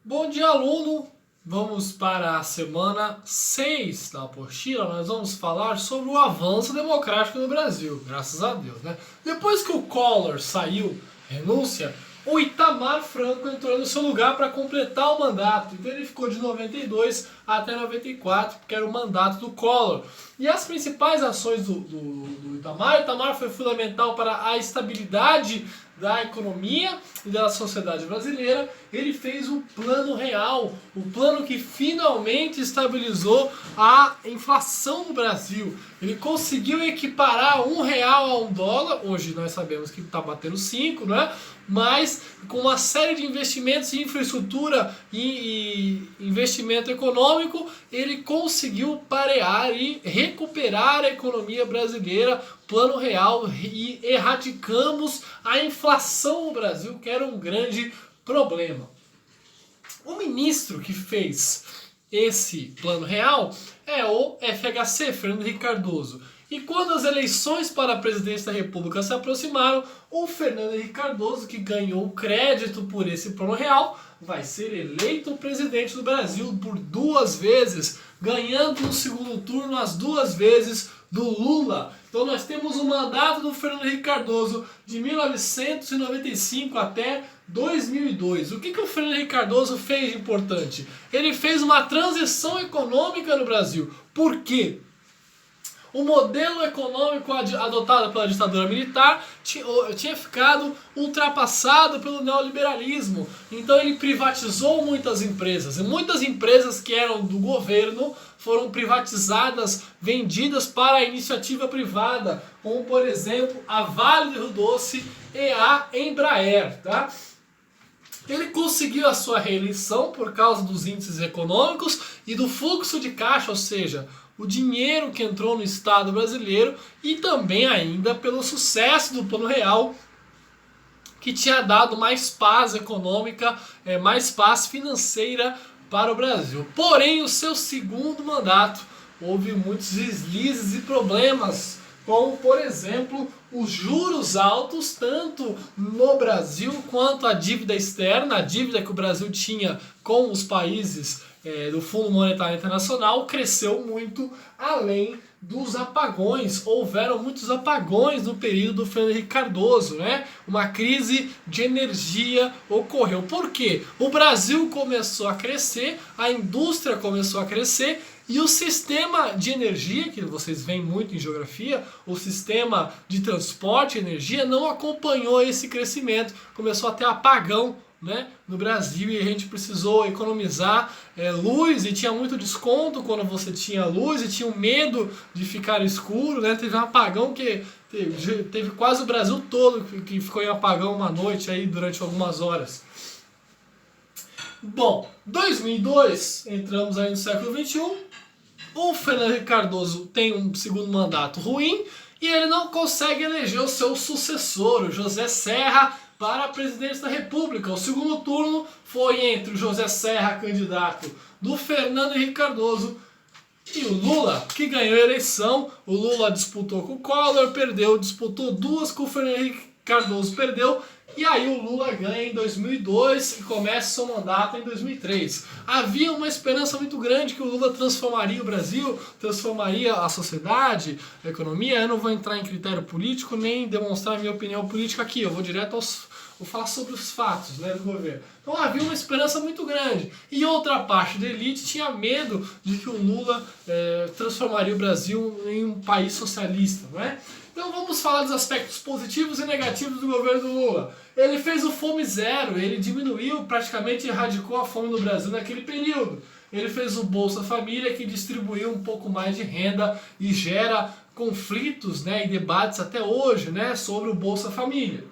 Bom dia, aluno! Vamos para a semana 6 da apostila. Nós vamos falar sobre o avanço democrático no Brasil, graças a Deus, né? Depois que o Collor saiu, renúncia, o Itamar Franco entrou no seu lugar para completar o mandato. Então ele ficou de 92 até 94, porque era o mandato do Collor. E as principais ações do Itamar, Itamar foi fundamental para a estabilidade da economia e da sociedade brasileira. Ele fez o Plano Real, o plano que finalmente estabilizou a inflação no Brasil. Ele conseguiu equiparar R$1 a $1. Hoje nós sabemos que está batendo 5, né? Mas com uma série de investimentos em infraestrutura e investimento econômico, ele conseguiu parear e recuperar a economia brasileira, Plano Real, e erradicamos a inflação no Brasil, que era um grande problema. O ministro que fez esse Plano Real é o FHC, Fernando Henrique Cardoso. E quando as eleições para a presidência da República se aproximaram, o Fernando Henrique Cardoso, que ganhou crédito por esse Plano Real, vai ser eleito presidente do Brasil por 2 vezes, ganhando no segundo turno as 2 vezes do Lula. Então nós temos o mandato do Fernando Henrique Cardoso de 1995 até 2002. O que o Fernando Henrique Cardoso fez de importante? Ele fez uma transição econômica no Brasil. Por quê? O modelo econômico adotado pela ditadura militar tinha ficado ultrapassado pelo neoliberalismo. Então ele privatizou muitas empresas. E muitas empresas que eram do governo foram privatizadas, vendidas para a iniciativa privada, como por exemplo a Vale do Rio Doce e a Embraer. Tá? Ele conseguiu a sua reeleição por causa dos índices econômicos e do fluxo de caixa, ou seja, o dinheiro que entrou no Estado brasileiro, e também ainda pelo sucesso do Plano Real, que tinha dado mais paz econômica, mais paz financeira para o Brasil. Porém, o seu segundo mandato houve muitos deslizes e problemas, como por exemplo os juros altos, tanto no Brasil quanto a dívida externa, a dívida que o Brasil tinha com os países do Fundo Monetário Internacional cresceu muito, além dos apagões. Houveram muitos apagões no período do Fernando Henrique Cardoso, né? Uma crise de energia ocorreu. Por quê? O Brasil começou a crescer, a indústria começou a crescer, e o sistema de energia, que vocês veem muito em geografia, o sistema de transporte de energia não acompanhou esse crescimento. Começou a ter apagão, né, no Brasil, e a gente precisou economizar luz, e tinha muito desconto quando você tinha luz, e tinha um medo de ficar escuro, né? Teve um apagão que teve quase o Brasil todo que ficou em apagão uma noite aí durante algumas horas. Bom, 2002, entramos aí no século XXI, o Fernando Henrique Cardoso tem um segundo mandato ruim e ele não consegue eleger o seu sucessor, o José Serra, para a presidência da República. O segundo turno foi entre o José Serra, candidato do Fernando Henrique Cardoso, e o Lula, que ganhou a eleição. O Lula disputou com o Collor, perdeu, disputou 2 com o Fernando Henrique Cardoso, perdeu, e aí o Lula ganha em 2002 e começa seu mandato em 2003. Havia uma esperança muito grande que o Lula transformaria o Brasil, transformaria a sociedade, a economia. Eu não vou entrar em critério político nem demonstrar minha opinião política aqui, eu vou direto vou falar sobre os fatos, né, do governo. Então havia uma esperança muito grande. E outra parte da elite tinha medo de que o Lula transformaria o Brasil em um país socialista, não é? Então vamos falar dos aspectos positivos e negativos do governo do Lula. Ele fez o Fome Zero, ele diminuiu, praticamente erradicou a fome no Brasil naquele período. Ele fez o Bolsa Família, que distribuiu um pouco mais de renda e gera conflitos, né, e debates até hoje, né, sobre o Bolsa Família.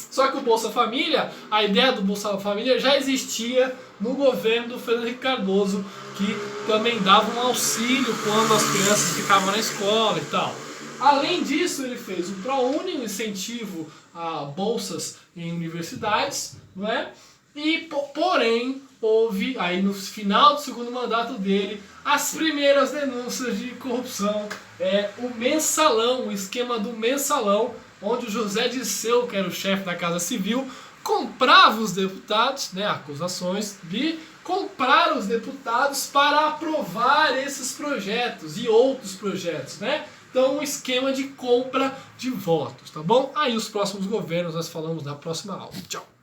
Só que o Bolsa Família, a ideia do Bolsa Família já existia no governo do Fernando Henrique Cardoso, que também dava um auxílio quando as crianças ficavam na escola e tal. Além disso, ele fez o ProUni, um incentivo a bolsas em universidades, não é? E, porém, houve, aí no final do segundo mandato dele, as primeiras denúncias de corrupção. O mensalão, o esquema do mensalão, onde o José Dirceu, que era o chefe da Casa Civil, comprava os deputados, né, acusações de comprar os deputados para aprovar esses projetos e outros projetos, né? Então, um esquema de compra de votos, tá bom? Aí os próximos governos nós falamos na próxima aula. Tchau!